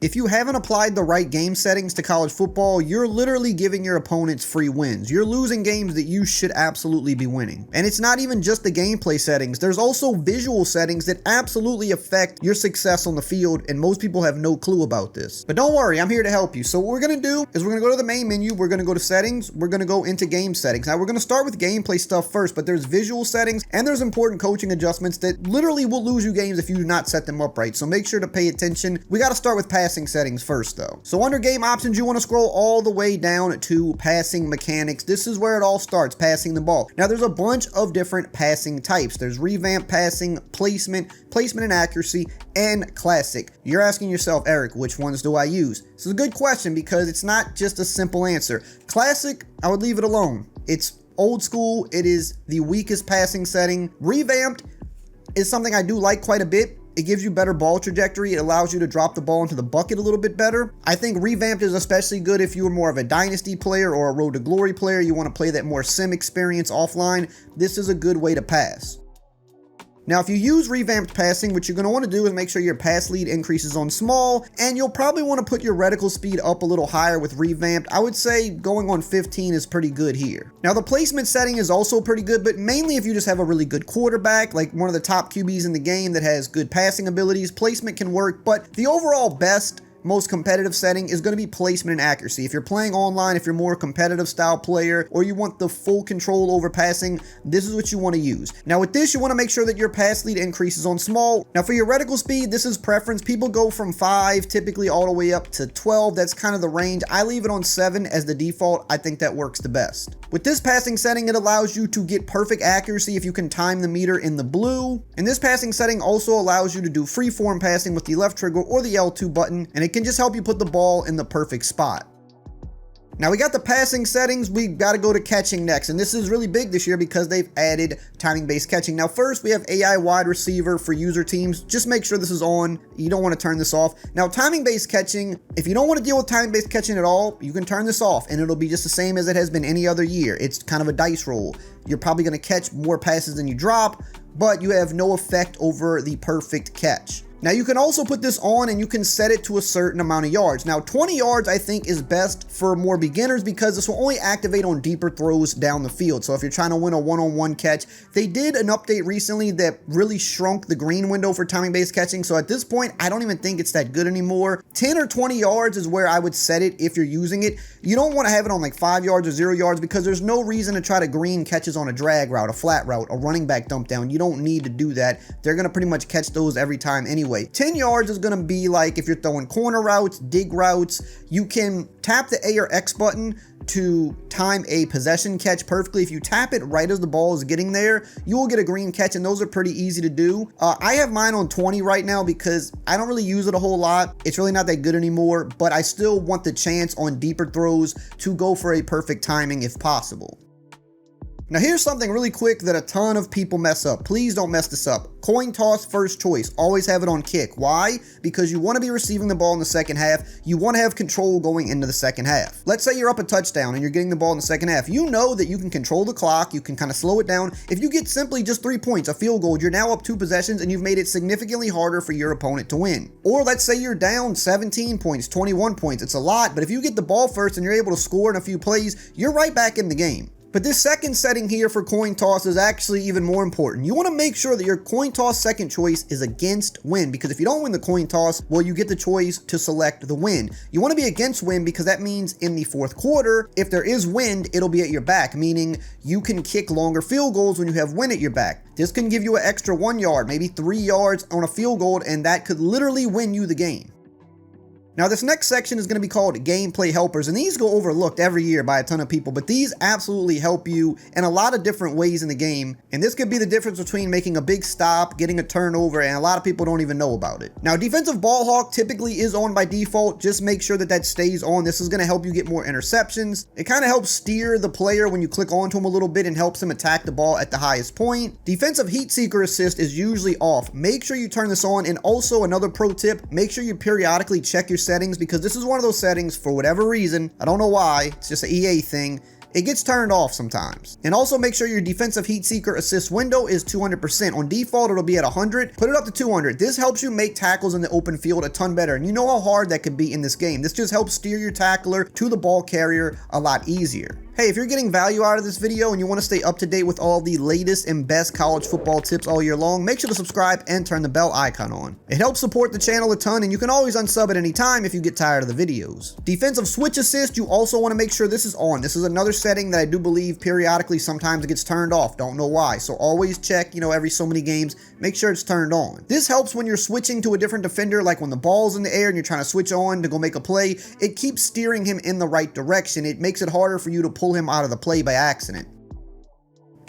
If you haven't applied the right game settings to college football, you're literally giving your opponents free wins. You're losing games that you should absolutely be winning. And it's not even just the gameplay settings. There's also visual settings that absolutely affect your success on the field, and most people have no clue about this. But don't worry, I'm here to help you. So what we're gonna do is we're gonna go to the main menu, we're gonna go to settings, we're gonna go into game settings. Now we're gonna start with gameplay stuff first, but there's visual settings and there's important coaching adjustments that literally will lose you games if you do not set them up right. So make sure to pay attention. We gotta start with passing settings first though. So under game options, you want to scroll all the way down to passing mechanics. This is where it all starts, passing the ball. Now there's a bunch of different passing types. There's revamped passing, placement and accuracy, and classic. You're asking yourself, Eric, which ones do I use? This is a good question because it's not just a simple answer. Classic, I would leave it alone. It's old school. It is the weakest passing setting. Revamped is something I do like quite a bit. It gives you better ball trajectory. It allows you to drop the ball into the bucket a little bit better. I think revamped is especially good if you are more of a dynasty player or a road to glory player. You want to play that more sim experience offline. This is a good way to pass. Now, if you use revamped passing, what you're going to want to do is make sure your pass lead increases on small, and you'll probably want to put your reticle speed up a little higher with revamped. I would say going on 15 is pretty good here. Now, the placement setting is also pretty good, but mainly if you just have a really good quarterback, like one of the top QBs in the game that has good passing abilities, placement can work, but the overall best most competitive setting is going to be placement and accuracy. If you're playing online, if you're more competitive style player, or you want the full control over passing, this is what you want to use. Now with this, you want to make sure that your pass lead increases on small. Now for your reticle speed, this is preference. People go from 5 typically all the way up to 12. That's kind of the range. I leave it on 7 as the default. I think that works the best. With this passing setting, it allows you to get perfect accuracy if you can time the meter in the blue. And this passing setting also allows you to do freeform passing with the left trigger or the L2 button, and it can just help you put the ball in the perfect spot. Now we got the passing settings, we got to go to catching next, and this is really big this year because they've added timing-based catching. Now first we have AI wide receiver for user teams. Just make sure this is on. You don't want to turn this off. Now timing-based catching, if you don't want to deal with timing-based catching at all, you can turn this off and it'll be just the same as it has been any other year. It's kind of a dice roll. You're probably going to catch more passes than you drop, but you have no effect over the perfect catch. Now you can also put this on and you can set it to a certain amount of yards. Now 20 yards I think is best for more beginners because this will only activate on deeper throws down the field. So if you're trying to win a one-on-one catch, they did an update recently that really shrunk the green window for timing-based catching. So at this point, I don't even think it's that good anymore. 10 or 20 yards is where I would set it if you're using it. You don't want to have it on like 5 yards or 0 yards because there's no reason to try to green catches on a drag route, a flat route, a running back dump down. You don't need to do that. They're going to pretty much catch those every time anyway. 10 yards is going to be like if you're throwing corner routes, dig routes. You can tap the A or X button to time a possession catch perfectly. If you tap it right as the ball is getting there, you will get a green catch, and those are pretty easy to do. I have mine on 20 right now because I don't really use it a whole lot. It's really not that good anymore, but I still want the chance on deeper throws to go for a perfect timing if possible. Now here's something really quick that a ton of people mess up. Please don't mess this up. Coin toss first choice. Always have it on kick. Why? Because you want to be receiving the ball in the second half. You want to have control going into the second half. Let's say you're up a touchdown and you're getting the ball in the second half. You know that you can control the clock. You can kind of slow it down. If you get simply just 3 points, a field goal, you're now up 2 possessions and you've made it significantly harder for your opponent to win. Or let's say you're down 17 points, 21 points. It's a lot, but if you get the ball first and you're able to score in a few plays, you're right back in the game. But this second setting here for coin toss is actually even more important. You want to make sure that your coin toss second choice is against win, because if you don't win the coin toss, well, you get the choice to select the win. You want to be against win because that means in the fourth quarter, if there is wind, it'll be at your back, meaning you can kick longer field goals when you have wind at your back. This can give you an extra 1 yard, maybe 3 yards on a field goal, and that could literally win you the game. Now this next section is going to be called gameplay helpers, and these go overlooked every year by a ton of people, but these absolutely help you in a lot of different ways in the game, and this could be the difference between making a big stop, getting a turnover, and a lot of people don't even know about it. Now defensive ball hawk typically is on by default. Just make sure that that stays on. This is going to help you get more interceptions. It kind of helps steer the player when you click onto him a little bit and helps him attack the ball at the highest point. Defensive heat seeker assist is usually off. Make sure you turn this on, and also another pro tip, make sure you periodically check your settings, because this is one of those settings, for whatever reason, I don't know why, it's just an EA thing, it gets turned off sometimes. And also make sure your defensive heat seeker assist window is 200%. On default, it'll be at 100. Put it up to 200. This helps you make tackles in the open field a ton better. And you know how hard that could be in this game. This just helps steer your tackler to the ball carrier a lot easier. Hey, if you're getting value out of this video and you want to stay up to date with all the latest and best college football tips all year long, make sure to subscribe and turn the bell icon on. It helps support the channel a ton, and you can always unsub at any time if you get tired of the videos. Defensive switch assist, you also want to make sure this is on. This is another setting that I do believe periodically sometimes it gets turned off. Don't know why. So always check, every so many games, make sure it's turned on. This helps when you're switching to a different defender, like when the ball's in the air and you're trying to switch on to go make a play. It keeps steering him in the right direction. It makes it harder for you to pull him out of the play by accident.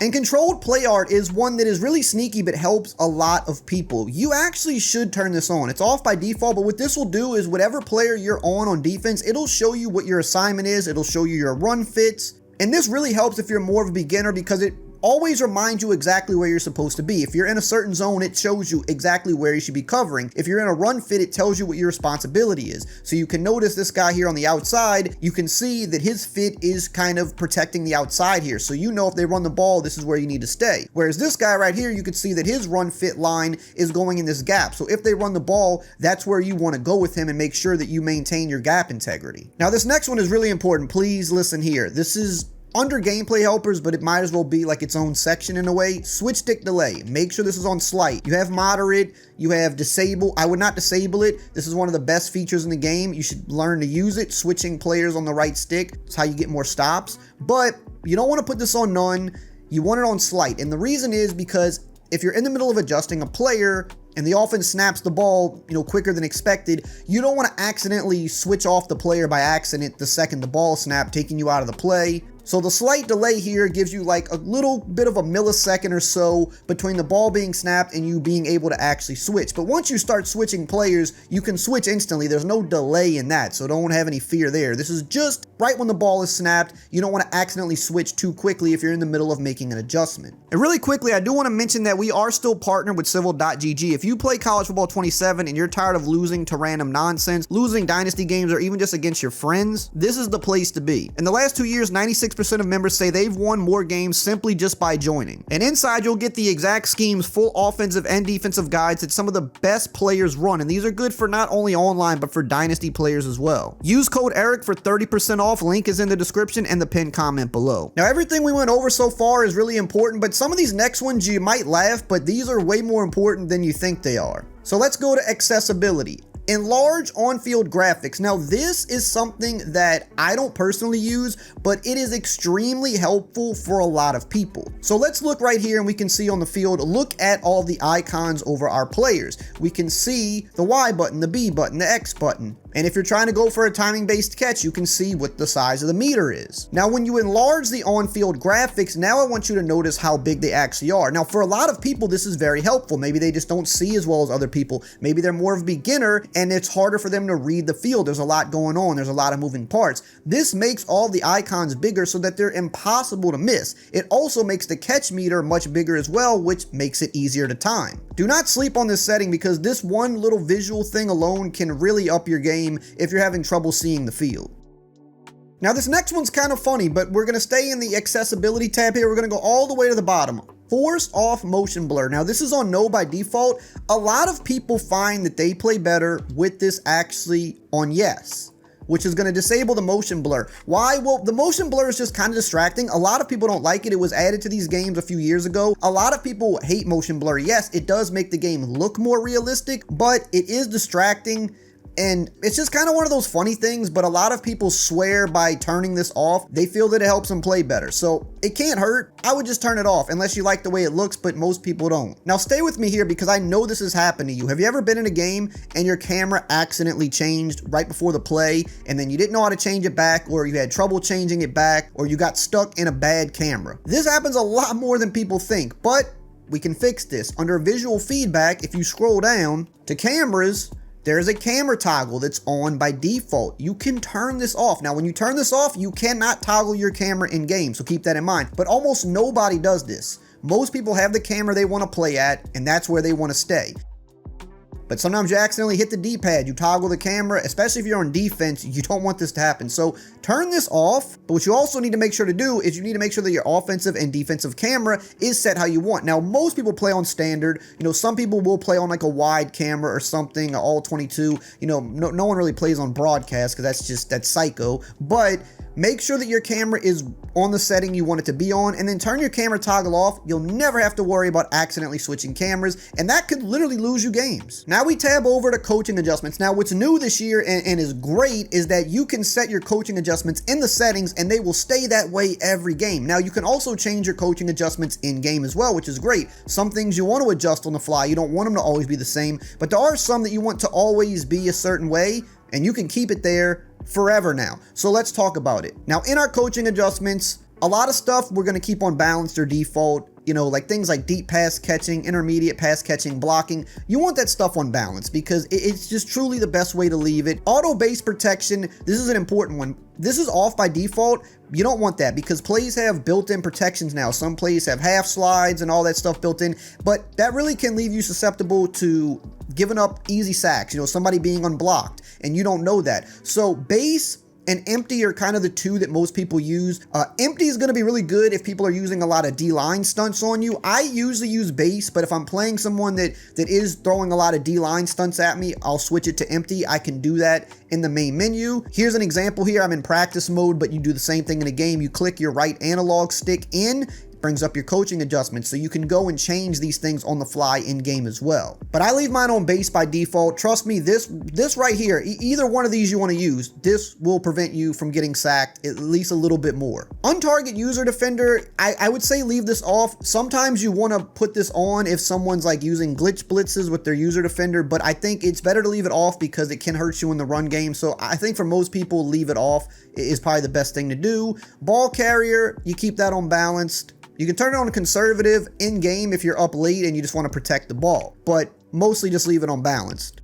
And controlled play art is one that is really sneaky but helps a lot of people. You actually should turn this on. It's off by default, but what this will do is whatever player you're on defense, it'll show you what your assignment is. It'll show you your run fits. And this really helps if you're more of a beginner because it always reminds you exactly where you're supposed to be. If you're in a certain zone, it shows you exactly where you should be covering. If you're in a run fit, it tells you what your responsibility is. So you can notice this guy here on the outside, you can see that his fit is kind of protecting the outside here. So you know if they run the ball, this is where you need to stay. Whereas this guy right here, you can see that his run fit line is going in this gap. So if they run the ball, that's where you want to go with him and make sure that you maintain your gap integrity. Now this next one is really important. Please listen here. This is under gameplay helpers, but it might as well be like its own section in a way. Switch stick delay. Make sure this is on slight. You have moderate, you have disable. I would not disable it. This is one of the best features in the game. You should learn to use it. Switching players on the right stick. It's how you get more stops. But you don't want to put this on none. You want it on slight. And the reason is because if you're in the middle of adjusting a player and the offense snaps the ball, quicker than expected, you don't want to accidentally switch off the player by accident the second the ball snapped, taking you out of the play. So the slight delay here gives you like a little bit of a millisecond or so between the ball being snapped and you being able to actually switch. But once you start switching players, you can switch instantly. There's no delay in that, so don't have any fear there. This is just right when the ball is snapped. You don't want to accidentally switch too quickly if you're in the middle of making an adjustment. And really quickly, I do want to mention that we are still partnered with Civil.gg. If you play College Football 27 and you're tired of losing to random nonsense, losing dynasty games, or even just against your friends, this is the place to be. In the last 2 years, 96% of members say they've won more games simply just by joining. And inside, you'll get the exact schemes, full offensive and defensive guides that some of the best players run. And these are good for not only online, but for dynasty players as well. Use code ERIC for 30% off. Link is in the description and the pinned comment below. Now, everything we went over so far is really important, but some of these next ones you might laugh, but these are way more important than you think they are. So let's go to accessibility. Enlarge on-field graphics. Now this is something that I don't personally use, but it is extremely helpful for a lot of people. So let's look right here and we can see on the field, look at all the icons over our players. We can see the Y button, the B button, the X button. And if you're trying to go for a timing-based catch, you can see what the size of the meter is. Now, when you enlarge the on-field graphics, now I want you to notice how big they actually are. Now, for a lot of people, this is very helpful. Maybe they just don't see as well as other people. Maybe they're more of a beginner and it's harder for them to read the field. There's a lot going on. There's a lot of moving parts. This makes all the icons bigger so that they're impossible to miss. It also makes the catch meter much bigger as well, which makes it easier to time. Do not sleep on this setting because this one little visual thing alone can really up your game if you're having trouble seeing the field. Now this next one's kind of funny, but we're going to stay in the accessibility tab here. We're going to go all the way to the bottom. Force off motion blur. Now this is on no by default. A lot of people find that they play better with this actually on yes, which is going to disable the motion blur. Why? Well, the motion blur is just kind of distracting. A lot of people don't like it. It was added to these games a few years ago. A lot of people hate motion blur. Yes, it does make the game look more realistic, but it is distracting. And it's just kind of one of those funny things, but a lot of people swear by turning this off, they feel that it helps them play better. So it can't hurt. I would just turn it off unless you like the way it looks, but most people don't. Now stay with me here because I know this has happened to you. Have you ever been in a game and your camera accidentally changed right before the play and then you didn't know how to change it back, or you had trouble changing it back, or you got stuck in a bad camera? This happens a lot more than people think, but we can fix this. Under visual feedback, if you scroll down to cameras, there's a camera toggle that's on by default. You can turn this off. Now, when you turn this off, you cannot toggle your camera in game, so keep that in mind. But almost nobody does this. Most people have the camera they want to play at, and that's where they want to stay. But sometimes you accidentally hit the D-pad, you toggle the camera, especially if you're on defense, you don't want this to happen. So turn this off, but what you also need to make sure to do is you need to make sure that your offensive and defensive camera is set how you want. Now, most people play on standard. You know, some people will play on like a wide camera or something, all 22. You know, no one really plays on broadcast because that's psycho. But make sure that your camera is on the setting you want it to be on, and then turn your camera toggle off. You'll never have to worry about accidentally switching cameras, and that could literally lose you games. Now we tab over to coaching adjustments. Now what's new this year and is great is that you can set your coaching adjustments in the settings and they will stay that way every game. Now you can also change your coaching adjustments in game as well, which is great. Some things you want to adjust on the fly. You don't want them to always be the same, but there are some that you want to always be a certain way, and you can keep it there forever now. So let's talk about it. Now in our coaching adjustments, a lot of stuff we're going to keep on balanced or default, you know, like things like deep pass catching, intermediate pass catching, blocking. You want that stuff on balance because it's just truly the best way to leave it. Auto base protection, this is an important one. This is off by default. You don't want that because plays have built-in protections now. Some plays have half slides and all that stuff built in, but that really can leave you susceptible to giving up easy sacks, you know, somebody being unblocked, and you don't know that. So base and empty are kind of the two that most people use. Empty is going to be really good if people are using a lot of D-line stunts on you. I usually use base, but if I'm playing someone that is throwing a lot of D-line stunts at me, I'll switch it to empty. I can do that in the main menu. Here's an example here. I'm in practice mode, but you do the same thing in a game. You click your right analog stick in, brings up your coaching adjustments, so you can go and change these things on the fly in game as well. But I leave mine on base by default. Trust me, this right here, either one of these you want to use, this will prevent you from getting sacked at least a little bit more. Untarget user defender, I would say leave this off. Sometimes you want to put this on if someone's like using glitch blitzes with their user defender, but I think it's better to leave it off because it can hurt you in the run game. So I think for most people, leave it off is probably the best thing to do. Ball carrier, you keep that on balanced. You can turn it on conservative in game if you're up late and you just want to protect the ball, but mostly just leave it on balanced.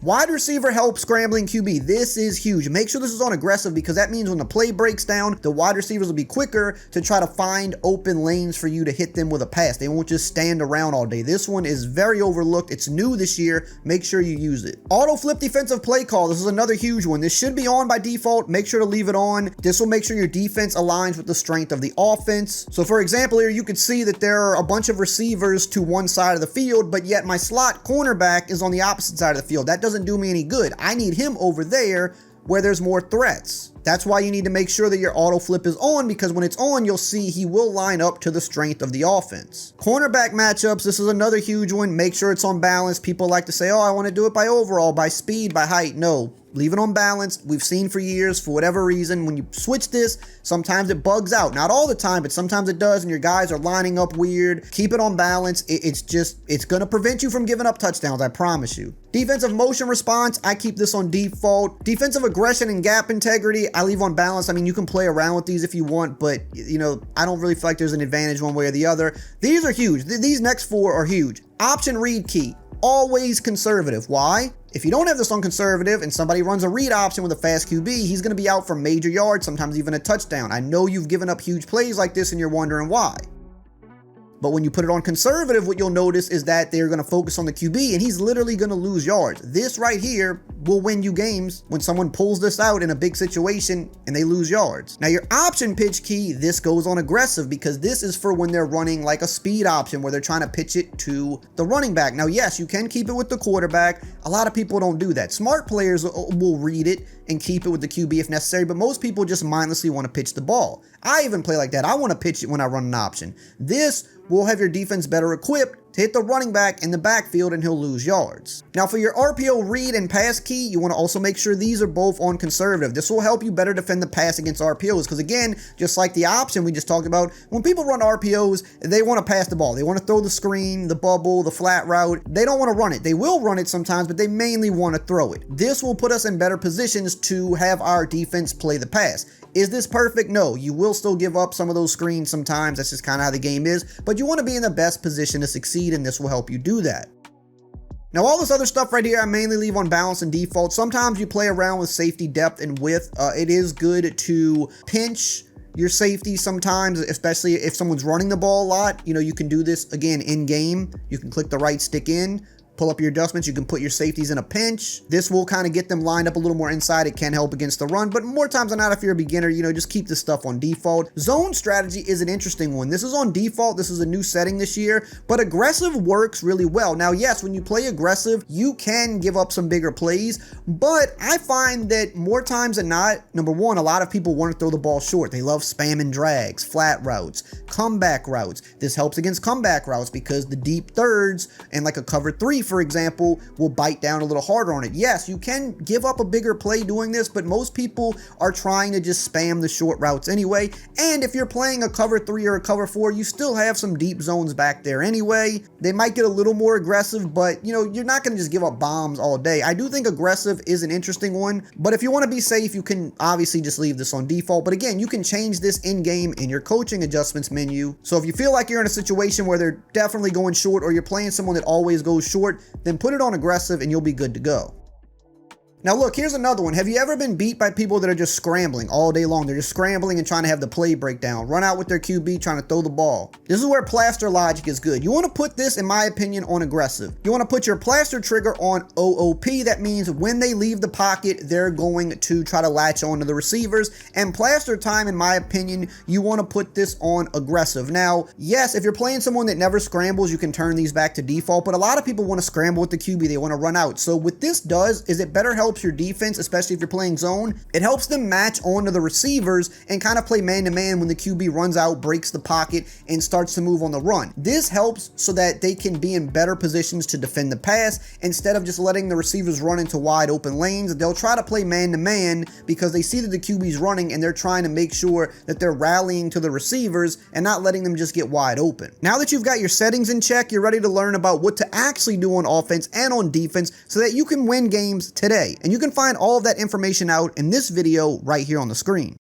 Wide receiver help scrambling QB. This is huge. Make sure this is on aggressive because that means when the play breaks down, the wide receivers will be quicker to try to find open lanes for you to hit them with a pass. They won't just stand around all day. This one is very overlooked. It's new this year. Make sure you use it. Auto flip defensive play call. This is another huge one. This should be on by default. Make sure to leave it on. This will make sure your defense aligns with the strength of the offense. So for example, here you could see that there are a bunch of receivers to one side of the field, but yet my slot cornerback is on the opposite side of the field. That doesn't do me any good. I need him over there where there's more threats. That's why you need to make sure that your auto flip is on, because when it's on, you'll see he will line up to the strength of the offense. Cornerback matchups, this is another huge one. Make sure it's on balance. People like to say, oh, I want to do it by overall, by speed, by height. No, leave it on balance. We've seen for years, for whatever reason, when you switch this, sometimes it bugs out. Not all the time, but sometimes it does, and your guys are lining up weird. Keep it on balance. It's going to prevent you from giving up touchdowns, I promise you. Defensive motion response, I keep this on default. Defensive aggression and gap integrity, I leave on balance. I mean, you can play around with these if you want, but, you know, I don't really feel like there's an advantage one way or the other. These are huge. These next four are huge. Option read key, always conservative. Why? If you don't have this on conservative and somebody runs a read option with a fast QB, he's going to be out for major yards, sometimes even a touchdown. I know you've given up huge plays like this and you're wondering why. But when you put it on conservative, what you'll notice is that they're going to focus on the QB and he's literally going to lose yards. This right here will win you games when someone pulls this out in a big situation and they lose yards. Now your option pitch key, this goes on aggressive because this is for when they're running like a speed option where they're trying to pitch it to the running back. Now, yes, you can keep it with the quarterback. A lot of people don't do that. Smart players will read it and keep it with the QB if necessary, but most people just mindlessly want to pitch the ball. I even play like that. I want to pitch it when I run an option. This will have your defense better equipped to hit the running back in the backfield and he'll lose yards. Now for your RPO read and pass key, you want to also make sure these are both on conservative. This will help you better defend the pass against RPOs because again, just like the option we just talked about, when people run RPOs, they want to pass the ball. They want to throw the screen, the bubble, the flat route. They don't want to run it. They will run it sometimes, but they mainly want to throw it. This will put us in better positions to have our defense play the pass. Is this perfect? No, you will still give up some of those screens sometimes. That's just kind of how the game is, but you want to be in the best position to succeed and this will help you do that. Now all this other stuff right here, I mainly leave on balance and default. Sometimes you play around with safety depth and width. It is good to pinch your safety sometimes, especially if someone's running the ball a lot. You know, you can do this again in game. You can click the right stick in, pull up your adjustments. You can put your safeties in a pinch. This will kind of get them lined up a little more inside. It can help against the run, but more times than not, if you're a beginner, just keep this stuff on default. Zone strategy is an interesting one. This is on default. This is a new setting this year, but aggressive works really well. Now, yes, when you play aggressive, you can give up some bigger plays, but I find that more times than not, number one, a lot of people want to throw the ball short. They love spamming drags, flat routes, comeback routes. This helps against comeback routes because the deep thirds and like a cover 3, for example, will bite down a little harder on it. Yes, you can give up a bigger play doing this, but most people are trying to just spam the short routes anyway. And if you're playing a cover 3 or a cover 4, you still have some deep zones back there anyway. They might get a little more aggressive, but you're not going to just give up bombs all day. I do think aggressive is an interesting one, but if you want to be safe, you can obviously just leave this on default. But again, you can change this in-game in your coaching adjustments menu. So if you feel like you're in a situation where they're definitely going short, or you're playing someone that always goes short, then put it on aggressive and you'll be good to go. Now look, here's another one. Have you ever been beat by people that are just scrambling all day long? They're just scrambling and trying to have the play breakdown, run out with their QB trying to throw the ball. This is where plaster logic is good. You want to put this, in my opinion, on aggressive. You want to put your plaster trigger on OOP. That means when they leave the pocket, they're going to try to latch onto the receivers. And plaster time, in my opinion, you want to put this on aggressive. Now, yes, if you're playing someone that never scrambles, you can turn these back to default, but a lot of people want to scramble with the QB. They want to run out. So what this does is it better helps your defense, especially if you're playing zone. It helps them match onto the receivers and kind of play man-to-man when the QB runs out, breaks the pocket, and starts to move on the run. This helps so that they can be in better positions to defend the pass instead of just letting the receivers run into wide open lanes. They'll try to play man-to-man because they see that the QB's running and they're trying to make sure that they're rallying to the receivers and not letting them just get wide open. Now that you've got your settings in check, you're ready to learn about what to actually do on offense and on defense so that you can win games today. And you can find all of that information out in this video right here on the screen.